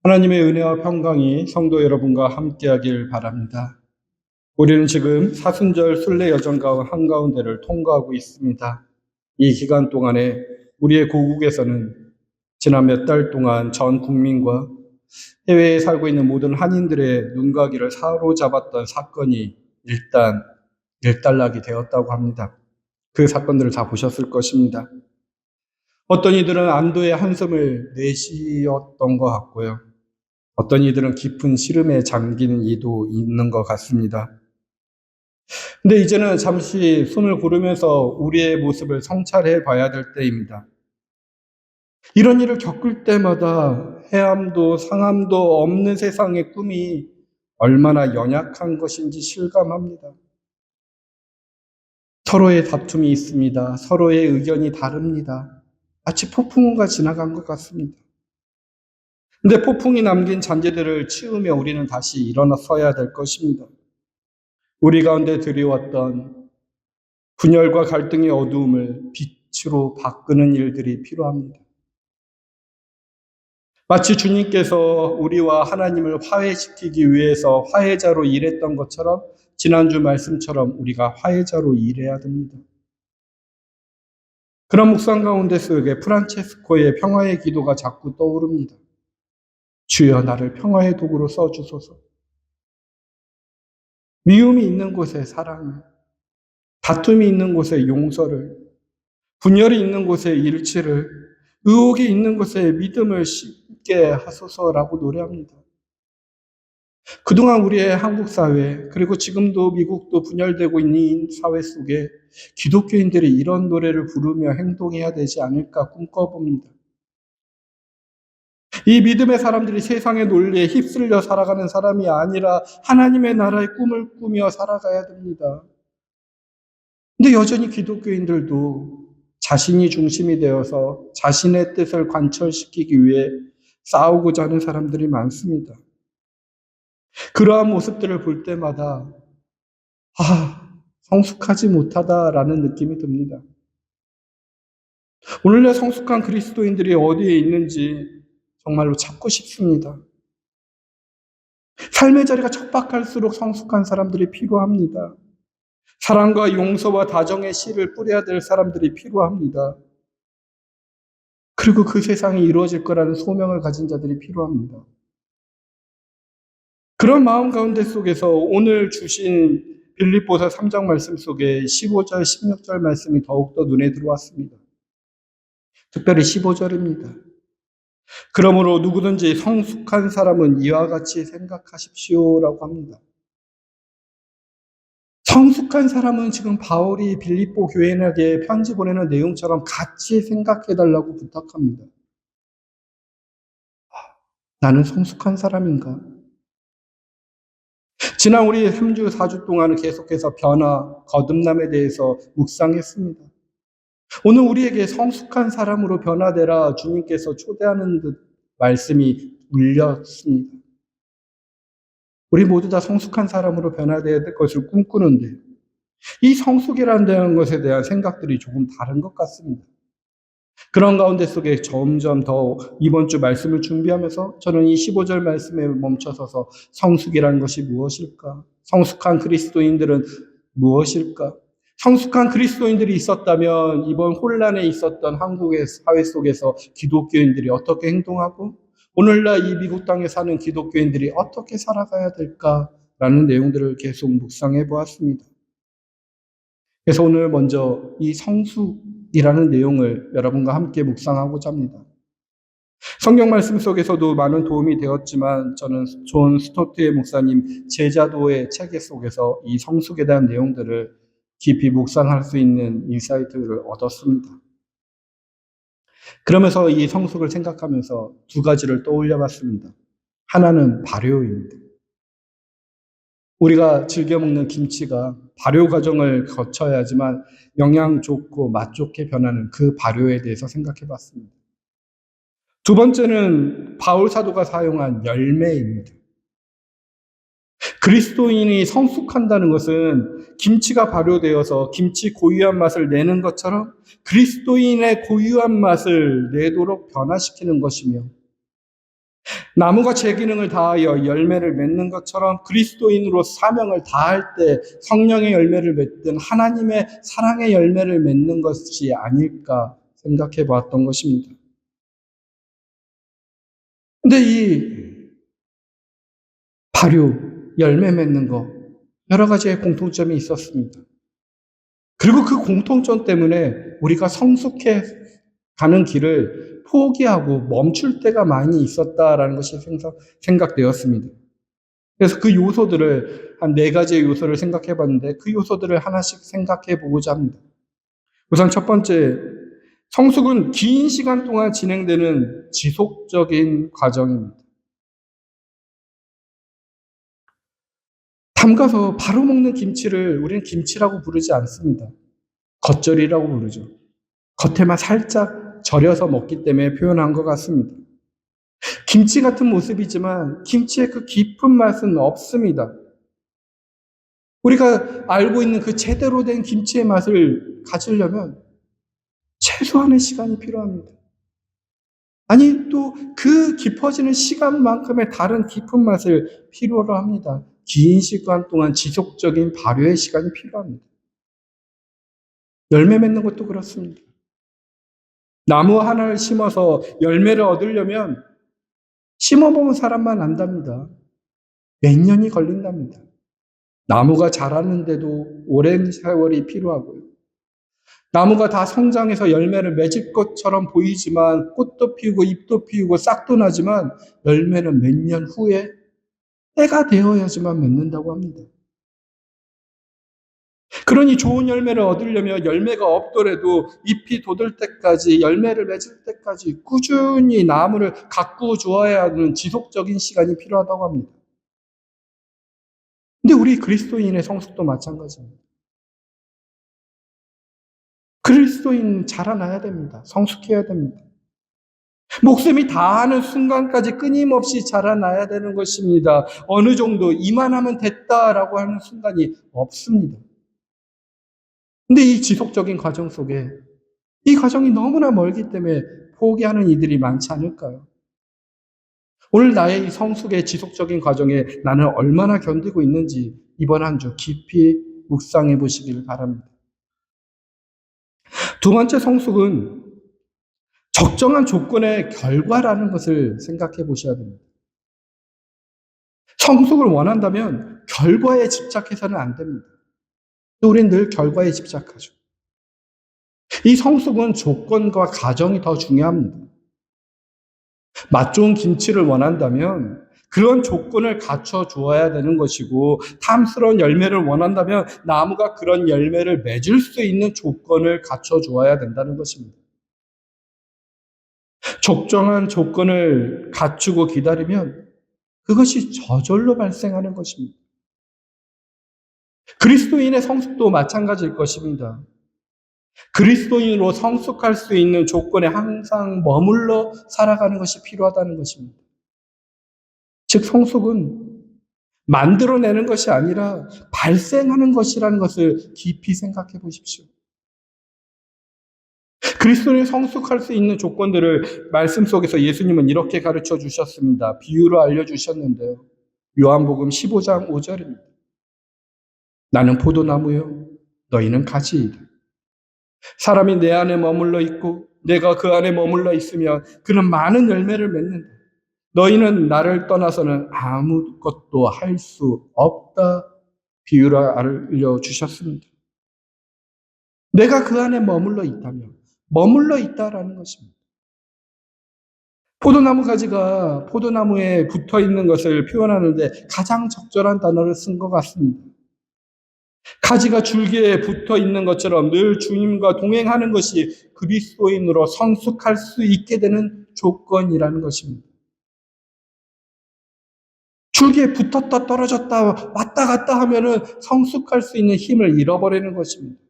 하나님의 은혜와 평강이 성도 여러분과 함께하길 바랍니다. 우리는 지금 사순절 순례 여정 한가운데를 통과하고 있습니다. 이 기간 동안에 우리의 고국에서는 지난 몇 달 동안 전 국민과 해외에 살고 있는 모든 한인들의 눈가기를 사로잡았던 사건이 일단 일단락이 되었다고 합니다. 그 사건들을 다 보셨을 것입니다. 어떤 이들은 안도의 한숨을 내쉬었던 것 같고요. 어떤 이들은 깊은 시름에 잠긴 이도 있는 것 같습니다. 근데 이제는 잠시 숨을 고르면서 우리의 모습을 성찰해 봐야 될 때입니다. 이런 일을 겪을 때마다 해함도 상함도 없는 세상의 꿈이 얼마나 연약한 것인지 실감합니다. 서로의 다툼이 있습니다. 서로의 의견이 다릅니다. 마치 폭풍우가 지나간 것 같습니다. 근데 폭풍이 남긴 잔재들을 치우며 우리는 다시 일어나서야 될 것입니다. 우리 가운데 드리웠던 분열과 갈등의 어두움을 빛으로 바꾸는 일들이 필요합니다. 마치 주님께서 우리와 하나님을 화해시키기 위해서 화해자로 일했던 것처럼 지난주 말씀처럼 우리가 화해자로 일해야 됩니다. 그런 묵상 가운데 속에 프란체스코의 평화의 기도가 자꾸 떠오릅니다. 주여 나를 평화의 도구로 써주소서. 미움이 있는 곳에 사랑을, 다툼이 있는 곳에 용서를, 분열이 있는 곳에 일치를, 의혹이 있는 곳에 믿음을 심게 하소서라고 노래합니다. 그동안 우리의 한국 사회, 그리고 지금도 미국도 분열되고 있는 이 사회 속에 기독교인들이 이런 노래를 부르며 행동해야 되지 않을까 꿈꿔봅니다. 이 믿음의 사람들이 세상의 논리에 휩쓸려 살아가는 사람이 아니라 하나님의 나라의 꿈을 꾸며 살아가야 됩니다. 근데 여전히 기독교인들도 자신이 중심이 되어서 자신의 뜻을 관철시키기 위해 싸우고자 하는 사람들이 많습니다. 그러한 모습들을 볼 때마다 성숙하지 못하다라는 느낌이 듭니다. 오늘날 성숙한 그리스도인들이 어디에 있는지 정말로 찾고 싶습니다. 삶의 자리가 척박할수록 성숙한 사람들이 필요합니다. 사랑과 용서와 다정의 씨를 뿌려야 될 사람들이 필요합니다. 그리고 그 세상이 이루어질 거라는 소명을 가진 자들이 필요합니다. 그런 마음 가운데 속에서 오늘 주신 빌립보서 3장 말씀 속에 15절, 16절 말씀이 더욱더 눈에 들어왔습니다. 특별히 15절입니다. 그러므로 누구든지 성숙한 사람은 이와 같이 생각하십시오라고 합니다. 성숙한 사람은 지금 바울이 빌립보 교인에게 편지 보내는 내용처럼 같이 생각해달라고 부탁합니다. 나는 성숙한 사람인가? 지난 우리 3주, 4주 동안은 계속해서 변화, 거듭남에 대해서 묵상했습니다. 오늘 우리에게 성숙한 사람으로 변화되라 주님께서 초대하는 듯 말씀이 울렸습니다. 우리 모두 다 성숙한 사람으로 변화되어야 될 것을 꿈꾸는데 이 성숙이라는 것에 대한 생각들이 조금 다른 것 같습니다. 그런 가운데 속에 점점 더 이번 주 말씀을 준비하면서 저는 이 15절 말씀에 멈춰서서 성숙이라는 것이 무엇일까? 성숙한 그리스도인들은 무엇일까? 성숙한 그리스도인들이 있었다면 이번 혼란에 있었던 한국의 사회 속에서 기독교인들이 어떻게 행동하고 오늘날 이 미국 땅에 사는 기독교인들이 어떻게 살아가야 될까라는 내용들을 계속 묵상해 보았습니다. 그래서 오늘 먼저 이 성숙이라는 내용을 여러분과 함께 묵상하고자 합니다. 성경 말씀 속에서도 많은 도움이 되었지만 저는 존 스토트의 목사님 제자도의 책 속에서 이 성숙에 대한 내용들을 깊이 묵상할 수 있는 인사이트를 얻었습니다. 그러면서 이 성숙을 생각하면서 두 가지를 떠올려 봤습니다. 하나는 발효입니다. 우리가 즐겨 먹는 김치가 발효 과정을 거쳐야 하지만 영양 좋고 맛 좋게 변하는 그 발효에 대해서 생각해 봤습니다. 두 번째는 바울 사도가 사용한 열매입니다. 그리스도인이 성숙한다는 것은 김치가 발효되어서 김치 고유한 맛을 내는 것처럼 그리스도인의 고유한 맛을 내도록 변화시키는 것이며 나무가 제 기능을 다하여 열매를 맺는 것처럼 그리스도인으로 사명을 다할 때 성령의 열매를 맺든 하나님의 사랑의 열매를 맺는 것이 아닐까 생각해 보았던 것입니다. 근데 이 발효, 열매 맺는 거, 여러 가지의 공통점이 있었습니다. 그리고 그 공통점 때문에 우리가 성숙해 가는 길을 포기하고 멈출 때가 많이 있었다라는 것이 생각되었습니다. 그래서 그 요소들을 한 4가지의 요소를 생각해 봤는데 그 요소들을 하나씩 생각해 보고자 합니다. 우선 첫 번째, 성숙은 긴 시간 동안 진행되는 지속적인 과정입니다. 담가서 바로 먹는 김치를 우리는 김치라고 부르지 않습니다. 겉절이라고 부르죠. 겉에만 살짝 절여서 먹기 때문에 표현한 것 같습니다. 김치 같은 모습이지만 김치의 그 깊은 맛은 없습니다. 우리가 알고 있는 그 제대로 된 김치의 맛을 가지려면 최소한의 시간이 필요합니다. 아니, 또 그 깊어지는 시간만큼의 다른 깊은 맛을 필요로 합니다. 긴 시간 동안 지속적인 발효의 시간이 필요합니다. 열매 맺는 것도 그렇습니다. 나무 하나를 심어서 열매를 얻으려면 심어본 사람만 안답니다. 몇 년이 걸린답니다. 나무가 자라는데도 오랜 세월이 필요하고요. 나무가 다 성장해서 열매를 맺을 것처럼 보이지만 꽃도 피우고 잎도 피우고 싹도 나지만 열매는 몇 년 후에 때가 되어야지만 맺는다고 합니다. 그러니 좋은 열매를 얻으려면 열매가 없더라도 잎이 돋을 때까지 열매를 맺을 때까지 꾸준히 나무를 가꾸어 주어야 하는 지속적인 시간이 필요하다고 합니다. 근데 우리 그리스도인의 성숙도 마찬가지입니다. 그리스도인 자라나야 됩니다. 성숙해야 됩니다. 목숨이 다하는 순간까지 끊임없이 자라나야 되는 것입니다. 어느 정도 이만하면 됐다라고 하는 순간이 없습니다. 근데 이 지속적인 과정 속에 이 과정이 너무나 멀기 때문에 포기하는 이들이 많지 않을까요? 오늘 나의 이 성숙의 지속적인 과정에 나는 얼마나 견디고 있는지 이번 한 주 깊이 묵상해 보시길 바랍니다. 두 번째 성숙은 적정한 조건의 결과라는 것을 생각해 보셔야 됩니다. 성숙을 원한다면 결과에 집착해서는 안 됩니다. 우리는 늘 결과에 집착하죠. 이 성숙은 조건과 과정이 더 중요합니다. 맛 좋은 김치를 원한다면 그런 조건을 갖춰 주어야 되는 것이고, 탐스러운 열매를 원한다면 나무가 그런 열매를 맺을 수 있는 조건을 갖춰 주어야 된다는 것입니다. 적정한 조건을 갖추고 기다리면 그것이 저절로 발생하는 것입니다. 그리스도인의 성숙도 마찬가지일 것입니다. 그리스도인으로 성숙할 수 있는 조건에 항상 머물러 살아가는 것이 필요하다는 것입니다. 즉, 성숙은 만들어내는 것이 아니라 발생하는 것이라는 것을 깊이 생각해 보십시오. 그리스도인이 성숙할 수 있는 조건들을 말씀 속에서 예수님은 이렇게 가르쳐 주셨습니다. 비유로 알려주셨는데요. 요한복음 15장 5절입니다. 나는 포도나무요, 너희는 가지이다. 사람이 내 안에 머물러 있고 내가 그 안에 머물러 있으면 그는 많은 열매를 맺는다. 너희는 나를 떠나서는 아무것도 할 수 없다. 비유를 알려주셨습니다. 내가 그 안에 머물러 있다면, 머물러 있다라는 것입니다. 포도나무 가지가 포도나무에 붙어 있는 것을 표현하는데 가장 적절한 단어를 쓴 것 같습니다. 가지가 줄기에 붙어 있는 것처럼 늘 주님과 동행하는 것이 그리스도인으로 성숙할 수 있게 되는 조건이라는 것입니다. 줄기에 붙었다 떨어졌다 왔다 갔다 하면은 성숙할 수 있는 힘을 잃어버리는 것입니다.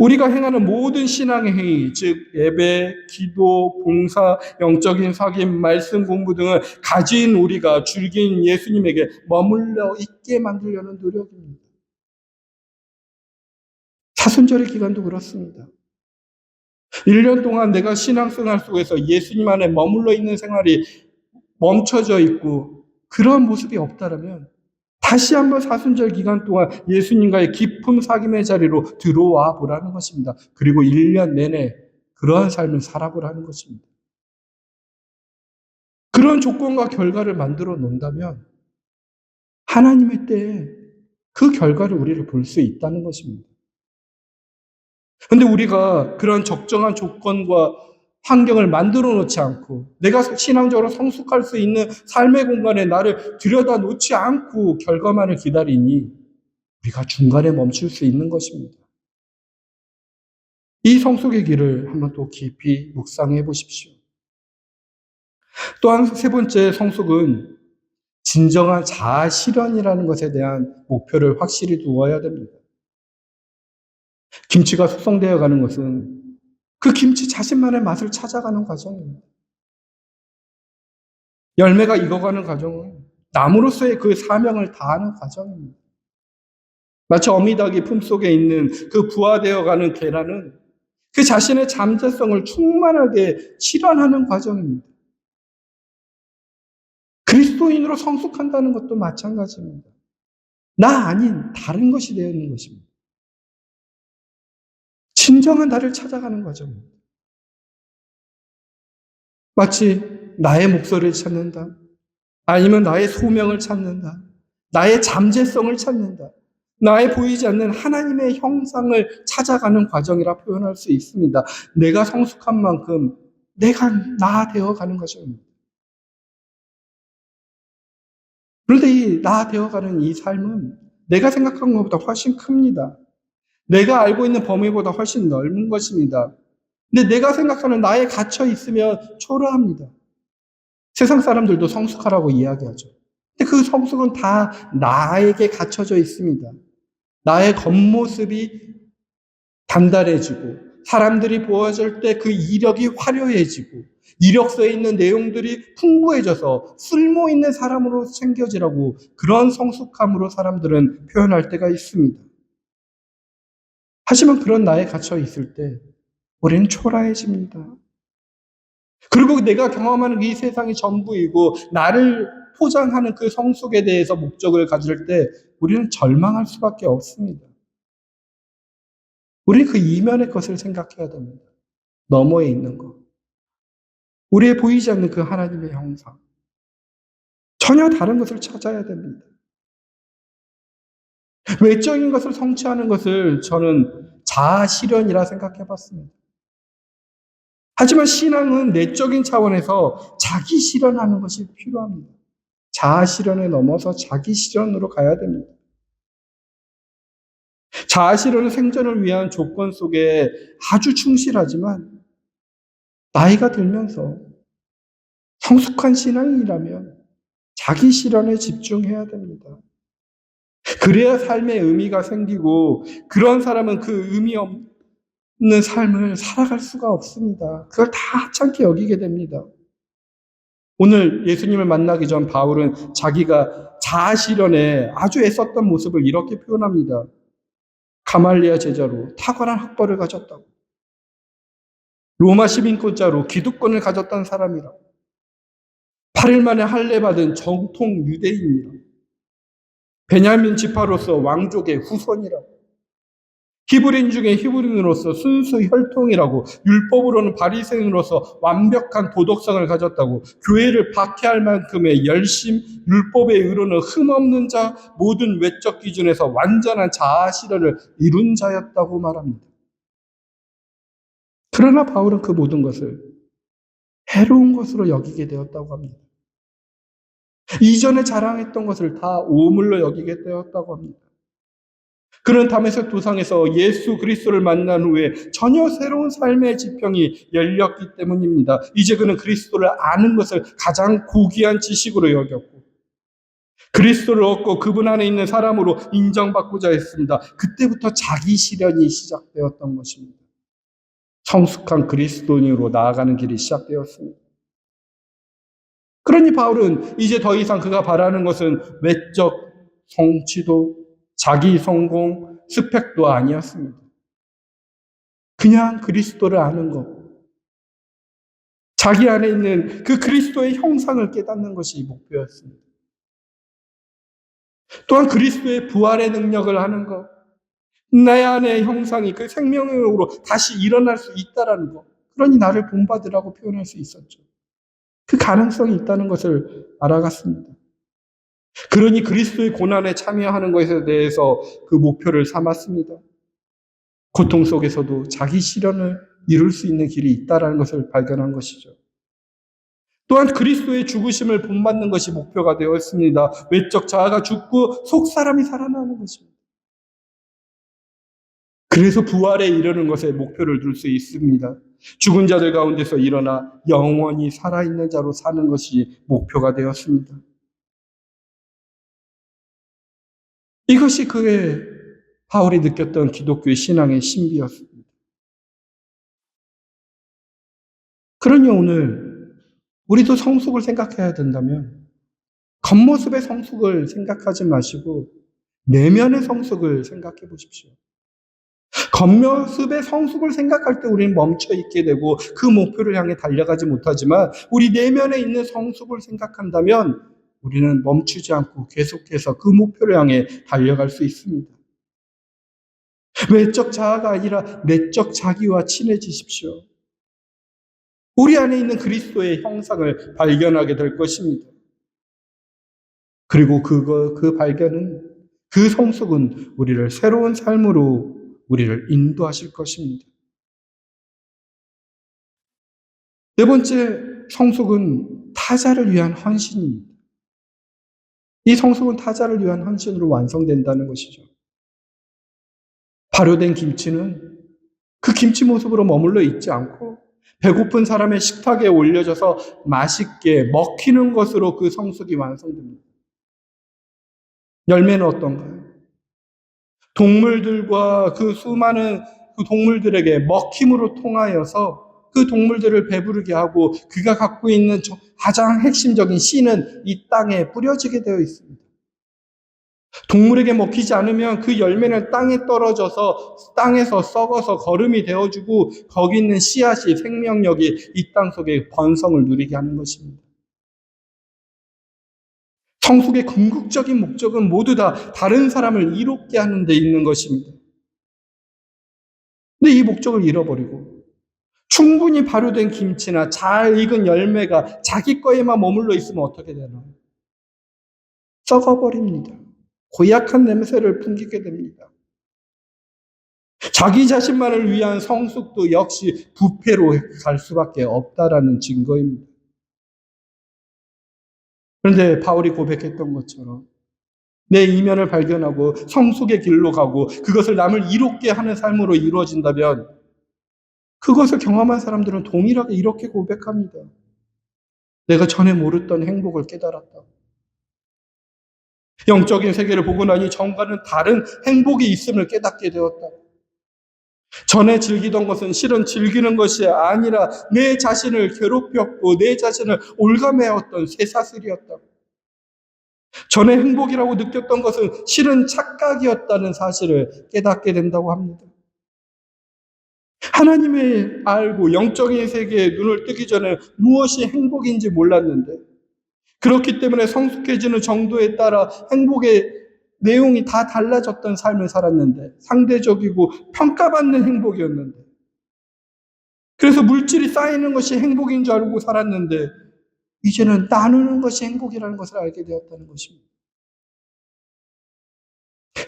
우리가 행하는 모든 신앙의 행위, 즉 예배, 기도, 봉사, 영적인 사귐, 말씀 공부 등을 가진 우리가 줄기인 예수님에게 머물러 있게 만들려는 노력입니다. 사순절의 기간도 그렇습니다. 1년 동안 내가 신앙생활 속에서 예수님 안에 머물러 있는 생활이 멈춰져 있고 그런 모습이 없다라면 다시 한번 사순절 기간 동안 예수님과의 깊은 사귐의 자리로 들어와 보라는 것입니다. 그리고 1년 내내 그러한 삶을 살아보라는 것입니다. 그런 조건과 결과를 만들어 놓는다면 하나님의 때에 그 결과를 우리를 볼 수 있다는 것입니다. 근데 우리가 그런 적정한 조건과 환경을 만들어 놓지 않고 내가 신앙적으로 성숙할 수 있는 삶의 공간에 나를 들여다 놓지 않고 결과만을 기다리니 우리가 중간에 멈출 수 있는 것입니다. 이 성숙의 길을 한번 또 깊이 묵상해 보십시오. 또한 세 번째 성숙은 진정한 자아 실현이라는 것에 대한 목표를 확실히 두어야 됩니다. 김치가 숙성되어 가는 것은 그 김치 자신만의 맛을 찾아가는 과정입니다. 열매가 익어가는 과정은 나무로서의 그 사명을 다하는 과정입니다. 마치 어미닭이 품속에 있는 그 부화되어가는 계란은 그 자신의 잠재성을 충만하게 실현하는 과정입니다. 그리스도인으로 성숙한다는 것도 마찬가지입니다. 나 아닌 다른 것이 되어 있는 것입니다. 진정한 나를 찾아가는 과정입니다. 마치 나의 목소리를 찾는다. 아니면 나의 소명을 찾는다. 나의 잠재성을 찾는다. 나의 보이지 않는 하나님의 형상을 찾아가는 과정이라 표현할 수 있습니다. 내가 성숙한 만큼 내가 나 되어가는 과정입니다. 그런데 이 나 되어가는 이 삶은 내가 생각한 것보다 훨씬 큽니다. 내가 알고 있는 범위보다 훨씬 넓은 것입니다. 근데 내가 생각하는 나에 갇혀 있으면 초라합니다. 세상 사람들도 성숙하라고 이야기하죠. 근데 그 성숙은 다 나에게 갇혀져 있습니다. 나의 겉모습이 단단해지고 사람들이 보아줄 때 그 이력이 화려해지고 이력서에 있는 내용들이 풍부해져서 쓸모 있는 사람으로 챙겨지라고 그런 성숙함으로 사람들은 표현할 때가 있습니다. 하지만 그런 나에 갇혀 있을 때 우리는 초라해집니다. 그리고 내가 경험하는 이 세상이 전부이고 나를 포장하는 그 성숙에 대해서 목적을 가질 때 우리는 절망할 수밖에 없습니다. 우리는 그 이면의 것을 생각해야 됩니다. 너머에 있는 것. 우리의 보이지 않는 그 하나님의 형상. 전혀 다른 것을 찾아야 됩니다. 외적인 것을 성취하는 것을 저는 자아 실현이라 생각해 봤습니다. 하지만 신앙은 내적인 차원에서 자기 실현하는 것이 필요합니다. 자아 실현에 넘어서 자기 실현으로 가야 됩니다. 자아 실현은 생존을 위한 조건 속에 아주 충실하지만 나이가 들면서 성숙한 신앙이라면 자기 실현에 집중해야 됩니다. 그래야 삶의 의미가 생기고 그런 사람은 그 의미 없는 삶을 살아갈 수가 없습니다. 그걸 다 하찮게 여기게 됩니다. 오늘 예수님을 만나기 전 바울은 자기가 자아 실현에 아주 애썼던 모습을 이렇게 표현합니다. 가말리아 제자로 탁월한 학벌을 가졌다고. 로마 시민권자로 기득권을 가졌던 사람이라고. 8일 만에 할례받은 정통 유대인이라고. 베냐민 지파로서 왕족의 후손이라고. 히브리인 중에 히브리인으로서 순수 혈통이라고, 율법으로는 바리새인으로서 완벽한 도덕성을 가졌다고, 교회를 박해할 만큼의 열심, 율법의 의로는 흠없는 자, 모든 외적 기준에서 완전한 자아 실현을 이룬 자였다고 말합니다. 그러나 바울은 그 모든 것을 해로운 것으로 여기게 되었다고 합니다. 이전에 자랑했던 것을 다 오물로 여기게 되었다고 합니다. 그는 다메섹 도상에서 예수 그리스도를 만난 후에 전혀 새로운 삶의 지평이 열렸기 때문입니다. 이제 그는 그리스도를 아는 것을 가장 고귀한 지식으로 여겼고 그리스도를 얻고 그분 안에 있는 사람으로 인정받고자 했습니다. 그때부터 자기 실현이 시작되었던 것입니다. 성숙한 그리스도인으로 나아가는 길이 시작되었습니다. 그러니 바울은 이제 더 이상 그가 바라는 것은 외적 성취도, 자기 성공, 스펙도 아니었습니다. 그냥 그리스도를 아는 것, 자기 안에 있는 그 그리스도의 형상을 깨닫는 것이 목표였습니다. 또한 그리스도의 부활의 능력을 아는 것, 내 안의 형상이 그 생명으로 다시 일어날 수 있다라는 것, 그러니 나를 본받으라고 표현할 수 있었죠. 그 가능성이 있다는 것을 알아갔습니다. 그러니 그리스도의 고난에 참여하는 것에 대해서 그 목표를 삼았습니다. 고통 속에서도 자기 실현을 이룰 수 있는 길이 있다는 것을 발견한 것이죠. 또한 그리스도의 죽으심을 본받는 것이 목표가 되었습니다. 외적 자아가 죽고 속 사람이 살아나는 것입니다. 그래서 부활에 이르는 것에 목표를 둘 수 있습니다. 죽은 자들 가운데서 일어나 영원히 살아있는 자로 사는 것이 목표가 되었습니다. 이것이 그의 바울이 느꼈던 기독교의 신앙의 신비였습니다. 그러니 오늘 우리도 성숙을 생각해야 된다면 겉모습의 성숙을 생각하지 마시고 내면의 성숙을 생각해 보십시오. 겉모습의 성숙을 생각할 때 우리는 멈춰 있게 되고 그 목표를 향해 달려가지 못하지만 우리 내면에 있는 성숙을 생각한다면 우리는 멈추지 않고 계속해서 그 목표를 향해 달려갈 수 있습니다. 외적 자아가 아니라 내적 자기와 친해지십시오. 우리 안에 있는 그리스도의 형상을 발견하게 될 것입니다. 그리고 그 발견은, 그 성숙은 우리를 새로운 삶으로 우리를 인도하실 것입니다. 네 번째 성숙은 타자를 위한 헌신입니다. 이 성숙은 타자를 위한 헌신으로 완성된다는 것이죠. 발효된 김치는 그 김치 모습으로 머물러 있지 않고 배고픈 사람의 식탁에 올려져서 맛있게 먹히는 것으로 그 성숙이 완성됩니다. 열매는 어떤가요? 동물들과 그 수많은 그 동물들에게 먹힘으로 통하여서 그 동물들을 배부르게 하고 그가 갖고 있는 가장 핵심적인 씨는 이 땅에 뿌려지게 되어 있습니다. 동물에게 먹히지 않으면 그 열매는 땅에 떨어져서 땅에서 썩어서 거름이 되어주고 거기 있는 씨앗이 생명력이 이 땅 속에 번성을 누리게 하는 것입니다. 성숙의 궁극적인 목적은 모두 다 다른 사람을 이롭게 하는 데 있는 것입니다. 근데 이 목적을 잃어버리고 충분히 발효된 김치나 잘 익은 열매가 자기 거에만 머물러 있으면 어떻게 되나요? 썩어버립니다. 고약한 냄새를 풍기게 됩니다. 자기 자신만을 위한 성숙도 역시 부패로 갈 수밖에 없다라는 증거입니다. 그런데 바울이 고백했던 것처럼 내 이면을 발견하고 성숙의 길로 가고 그것을 남을 이롭게 하는 삶으로 이루어진다면 그것을 경험한 사람들은 동일하게 이렇게 고백합니다. 내가 전에 모르던 행복을 깨달았다. 영적인 세계를 보고 나니 전과는 다른 행복이 있음을 깨닫게 되었다. 전에 즐기던 것은 실은 즐기는 것이 아니라 내 자신을 괴롭혔고 내 자신을 올가매었던 쇠사슬이었다. 전에 행복이라고 느꼈던 것은 실은 착각이었다는 사실을 깨닫게 된다고 합니다. 하나님을 알고 영적인 세계에 눈을 뜨기 전에 무엇이 행복인지 몰랐는데 그렇기 때문에 성숙해지는 정도에 따라 행복의 내용이 다 달라졌던 삶을 살았는데 상대적이고 평가받는 행복이었는데 그래서 물질이 쌓이는 것이 행복인 줄 알고 살았는데 이제는 나누는 것이 행복이라는 것을 알게 되었다는 것입니다.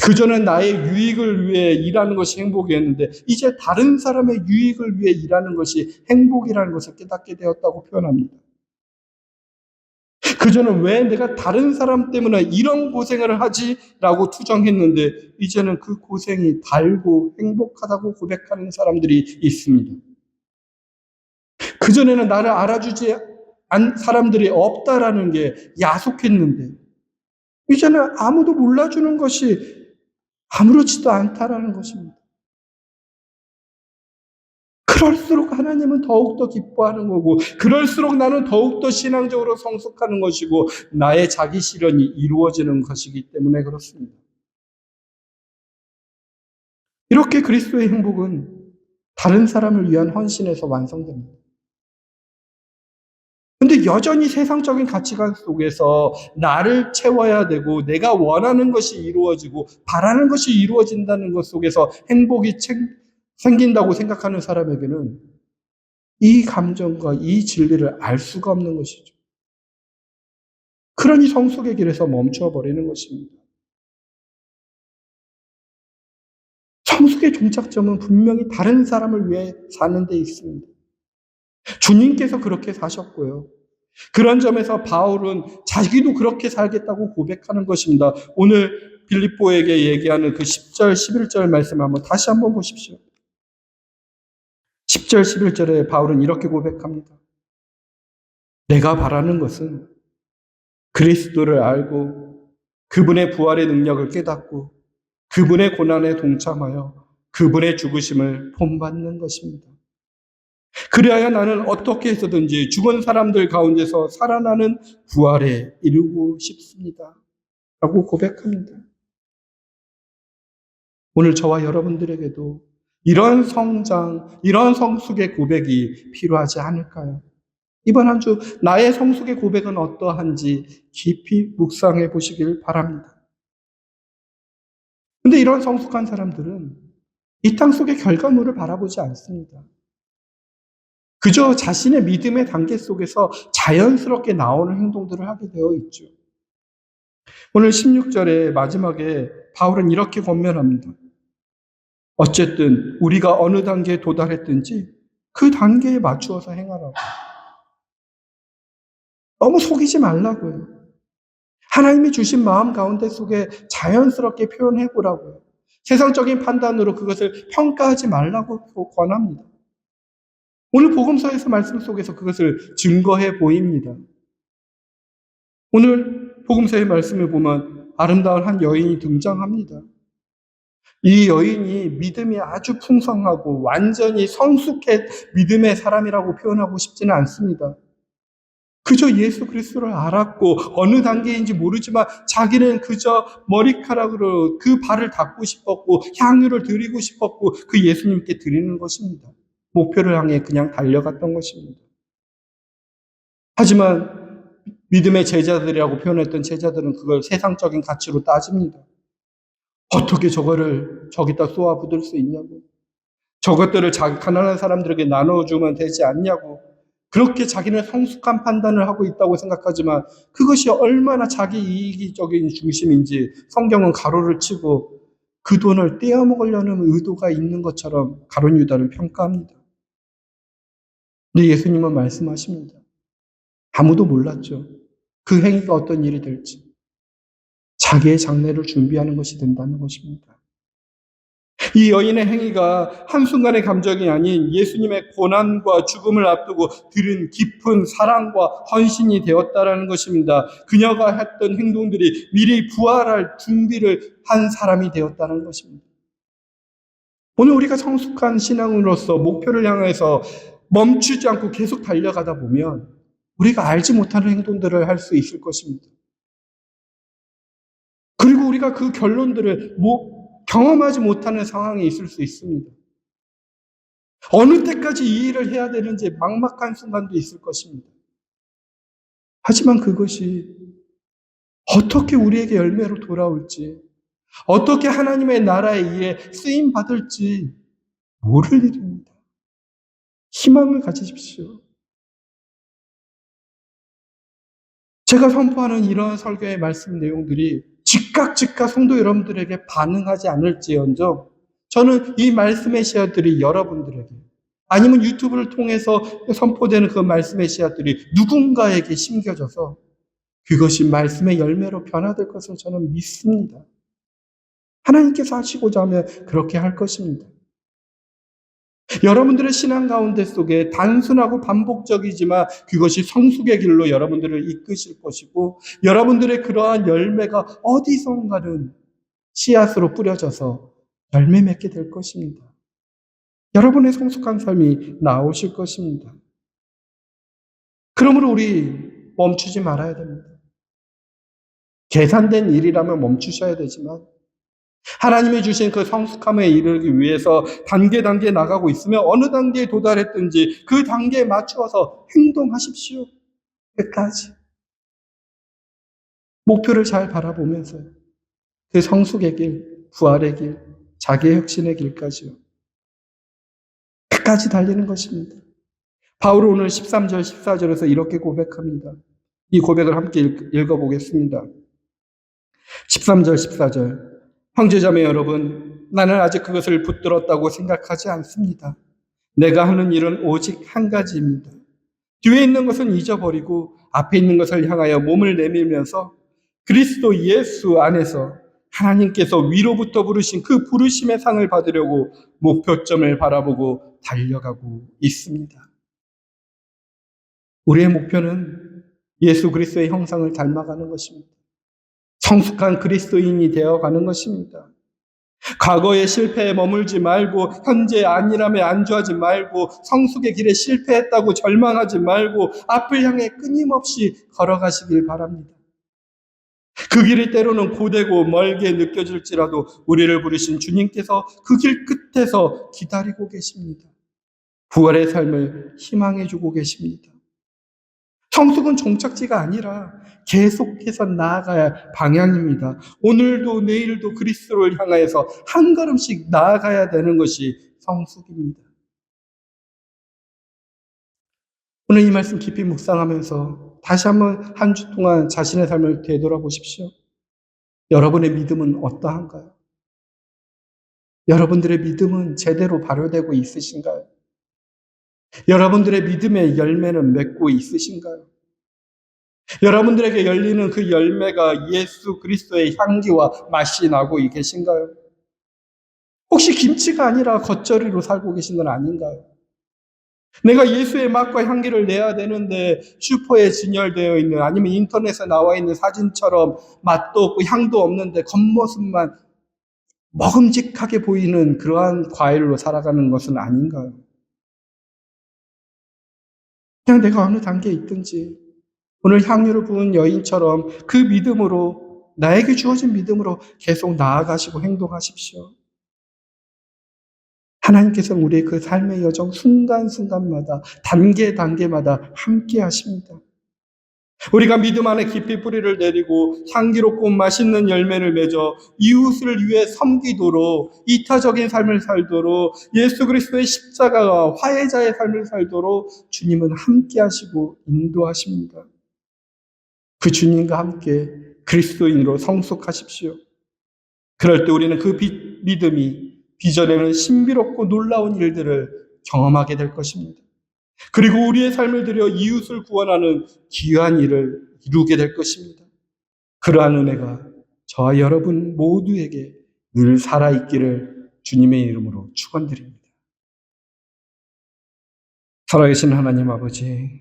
그전엔 나의 유익을 위해 일하는 것이 행복이었는데 이제 다른 사람의 유익을 위해 일하는 것이 행복이라는 것을 깨닫게 되었다고 표현합니다. 그전엔 왜 내가 다른 사람 때문에 이런 고생을 하지라고 투정했는데 이제는 그 고생이 달고 행복하다고 고백하는 사람들이 있습니다. 그전에는 나를 알아주지 않은 사람들이 없다라는 게 야속했는데 이제는 아무도 몰라주는 것이 아무렇지도 않다라는 것입니다. 그럴수록 하나님은 더욱더 기뻐하는 거고 그럴수록 나는 더욱더 신앙적으로 성숙하는 것이고 나의 자기 실현이 이루어지는 것이기 때문에 그렇습니다. 이렇게 그리스도의 행복은 다른 사람을 위한 헌신에서 완성됩니다. 근데 여전히 세상적인 가치관 속에서 나를 채워야 되고 내가 원하는 것이 이루어지고 바라는 것이 이루어진다는 것 속에서 행복이 생긴다고 생각하는 사람에게는 이 감정과 이 진리를 알 수가 없는 것이죠. 그러니 성숙의 길에서 멈춰 버리는 것입니다. 성숙의 종착점은 분명히 다른 사람을 위해 사는 데 있습니다. 주님께서 그렇게 사셨고요. 그런 점에서 바울은 자기도 그렇게 살겠다고 고백하는 것입니다. 오늘 빌립보에게 얘기하는 그 10절, 11절 말씀 한번 다시 한번 보십시오. 10절, 11절에 바울은 이렇게 고백합니다. 내가 바라는 것은 그리스도를 알고 그분의 부활의 능력을 깨닫고 그분의 고난에 동참하여 그분의 죽으심을 본받는 것입니다. 그리하여 나는 어떻게 해서든지 죽은 사람들 가운데서 살아나는 부활에 이르고 싶습니다. 라고 고백합니다. 오늘 저와 여러분들에게도 이런 성장, 이런 성숙의 고백이 필요하지 않을까요? 이번 한 주 나의 성숙의 고백은 어떠한지 깊이 묵상해 보시길 바랍니다. 근데 이런 성숙한 사람들은 이 땅 속의 결과물을 바라보지 않습니다. 그저 자신의 믿음의 단계 속에서 자연스럽게 나오는 행동들을 하게 되어 있죠. 오늘 16절의 마지막에 바울은 이렇게 권면합니다. 어쨌든 우리가 어느 단계에 도달했든지 그 단계에 맞추어서 행하라고. 너무 속이지 말라고요. 하나님이 주신 마음 가운데 속에 자연스럽게 표현해 보라고요. 세상적인 판단으로 그것을 평가하지 말라고 권합니다. 오늘 복음서에서 말씀 속에서 그것을 증거해 보입니다. 오늘 복음서의 말씀을 보면 아름다운 한 여인이 등장합니다. 이 여인이 믿음이 아주 풍성하고 완전히 성숙해 믿음의 사람이라고 표현하고 싶지는 않습니다. 그저 예수 그리스도를 알았고 어느 단계인지 모르지만 자기는 그저 머리카락으로 그 발을 닦고 싶었고 향유를 드리고 싶었고 그 예수님께 드리는 것입니다. 목표를 향해 그냥 달려갔던 것입니다. 하지만 믿음의 제자들이라고 표현했던 제자들은 그걸 세상적인 가치로 따집니다. 어떻게 저거를 저기다 쏘아붙을 수 있냐고. 저것들을 가난한 사람들에게 나눠주면 되지 않냐고. 그렇게 자기는 성숙한 판단을 하고 있다고 생각하지만 그것이 얼마나 자기 이기적인 중심인지 성경은 가로를 치고 그 돈을 떼어먹으려는 의도가 있는 것처럼 가룟 유다를 평가합니다. 근데 예수님은 말씀하십니다. 아무도 몰랐죠. 그 행위가 어떤 일이 될지. 자기의 장례를 준비하는 것이 된다는 것입니다. 이 여인의 행위가 한순간의 감정이 아닌 예수님의 고난과 죽음을 앞두고 들은 깊은 사랑과 헌신이 되었다라는 것입니다. 그녀가 했던 행동들이 미리 부활할 준비를 한 사람이 되었다는 것입니다. 오늘 우리가 성숙한 신앙으로서 목표를 향해서 멈추지 않고 계속 달려가다 보면 우리가 알지 못하는 행동들을 할 수 있을 것입니다. 그리고 우리가 그 결론들을 경험하지 못하는 상황이 있을 수 있습니다. 어느 때까지 이 일을 해야 되는지 막막한 순간도 있을 것입니다. 하지만 그것이 어떻게 우리에게 열매로 돌아올지, 어떻게 하나님의 나라의 일에 쓰임 받을지 모를 일입니다. 희망을 가지십시오. 제가 선포하는 이러한 설교의 말씀 내용들이 즉각 성도 여러분들에게 반응하지 않을지언정 저는 이 말씀의 씨앗들이 여러분들에게 아니면 유튜브를 통해서 선포되는 그 말씀의 씨앗들이 누군가에게 심겨져서 그것이 말씀의 열매로 변화될 것을 저는 믿습니다. 하나님께서 하시고자 하면 그렇게 할 것입니다. 여러분들의 신앙 가운데 속에 단순하고 반복적이지만 그것이 성숙의 길로 여러분들을 이끄실 것이고 여러분들의 그러한 열매가 어디선가는 씨앗으로 뿌려져서 열매 맺게 될 것입니다. 여러분의 성숙한 삶이 나오실 것입니다. 그러므로 우리 멈추지 말아야 됩니다. 계산된 일이라면 멈추셔야 되지만 하나님이 주신 그 성숙함에 이르기 위해서 단계 나가고 있으면 어느 단계에 도달했든지 그 단계에 맞추어서 행동하십시오. 끝까지. 목표를 잘 바라보면서요. 그 성숙의 길, 부활의 길, 자기의 혁신의 길까지요. 끝까지 달리는 것입니다. 바울은 오늘 13절, 14절에서 이렇게 고백합니다. 이 고백을 함께 읽어보겠습니다. 13절, 14절. 형제자매 여러분, 나는 아직 그것을 붙들었다고 생각하지 않습니다. 내가 하는 일은 오직 한 가지입니다. 뒤에 있는 것은 잊어버리고 앞에 있는 것을 향하여 몸을 내밀면서 그리스도 예수 안에서 하나님께서 위로부터 부르신 그 부르심의 상을 받으려고 목표점을 바라보고 달려가고 있습니다. 우리의 목표는 예수 그리스도의 형상을 닮아가는 것입니다. 성숙한 그리스도인이 되어가는 것입니다. 과거의 실패에 머물지 말고 현재의 안일함에 안주하지 말고 성숙의 길에 실패했다고 절망하지 말고 앞을 향해 끊임없이 걸어가시길 바랍니다. 그 길이 때로는 고되고 멀게 느껴질지라도 우리를 부르신 주님께서 그 길 끝에서 기다리고 계십니다. 부활의 삶을 희망해 주고 계십니다. 성숙은 종착지가 아니라 계속해서 나아가야 할 방향입니다. 오늘도 내일도 그리스도를 향하여서 한 걸음씩 나아가야 되는 것이 성숙입니다. 오늘 이 말씀 깊이 묵상하면서 다시 한번 한 주 동안 자신의 삶을 되돌아보십시오. 여러분의 믿음은 어떠한가요? 여러분들의 믿음은 제대로 발효되고 있으신가요? 여러분들의 믿음의 열매는 맺고 있으신가요? 여러분들에게 열리는 그 열매가 예수 그리스도의 향기와 맛이 나고 계신가요? 혹시 김치가 아니라 겉절이로 살고 계신 건 아닌가요? 내가 예수의 맛과 향기를 내야 되는데 슈퍼에 진열되어 있는 아니면 인터넷에 나와 있는 사진처럼 맛도 없고 향도 없는데 겉모습만 먹음직하게 보이는 그러한 과일로 살아가는 것은 아닌가요? 그냥 내가 어느 단계에 있든지 오늘 향유를 부은 여인처럼 그 믿음으로 나에게 주어진 믿음으로 계속 나아가시고 행동하십시오. 하나님께서는 우리의 그 삶의 여정 순간순간마다 단계마다 함께 하십니다. 우리가 믿음 안에 깊이 뿌리를 내리고 향기롭고 맛있는 열매를 맺어 이웃을 위해 섬기도록 이타적인 삶을 살도록 예수 그리스도의 십자가와 화해자의 삶을 살도록 주님은 함께 하시고 인도하십니다. 그 주님과 함께 그리스도인으로 성숙하십시오. 그럴 때 우리는 그 믿음이 비전에는 신비롭고 놀라운 일들을 경험하게 될 것입니다. 그리고 우리의 삶을 들여 이웃을 구원하는 귀한 일을 이루게 될 것입니다. 그러한 은혜가 저와 여러분 모두에게 늘 살아있기를 주님의 이름으로 축원드립니다. 살아계신 하나님 아버지,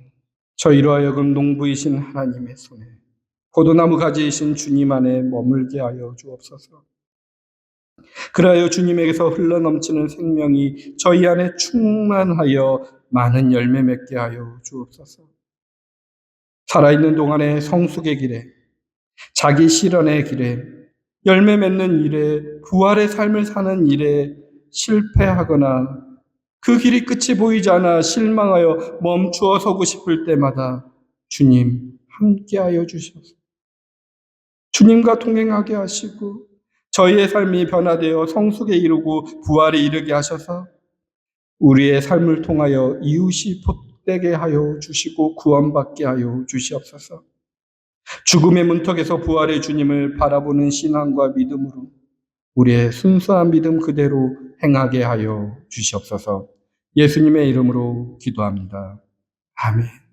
저희로 하여금 농부이신 하나님의 손에 포도나무 가지이신 주님 안에 머물게 하여 주옵소서. 그리하여 주님에게서 흘러넘치는 생명이 저희 안에 충만하여 많은 열매 맺게 하여 주옵소서. 살아있는 동안에 성숙의 길에, 자기 실현의 길에, 열매 맺는 일에, 부활의 삶을 사는 일에 실패하거나 그 길이 끝이 보이지 않아 실망하여 멈추어 서고 싶을 때마다 주님 함께하여 주셔서 주님과 동행하게 하시고 저희의 삶이 변화되어 성숙에 이르고 부활에 이르게 하셔서 우리의 삶을 통하여 이웃이 복되게 하여 주시고 구원받게 하여 주시옵소서. 죽음의 문턱에서 부활의 주님을 바라보는 신앙과 믿음으로 우리의 순수한 믿음 그대로 행하게 하여 주시옵소서. 예수님의 이름으로 기도합니다. 아멘.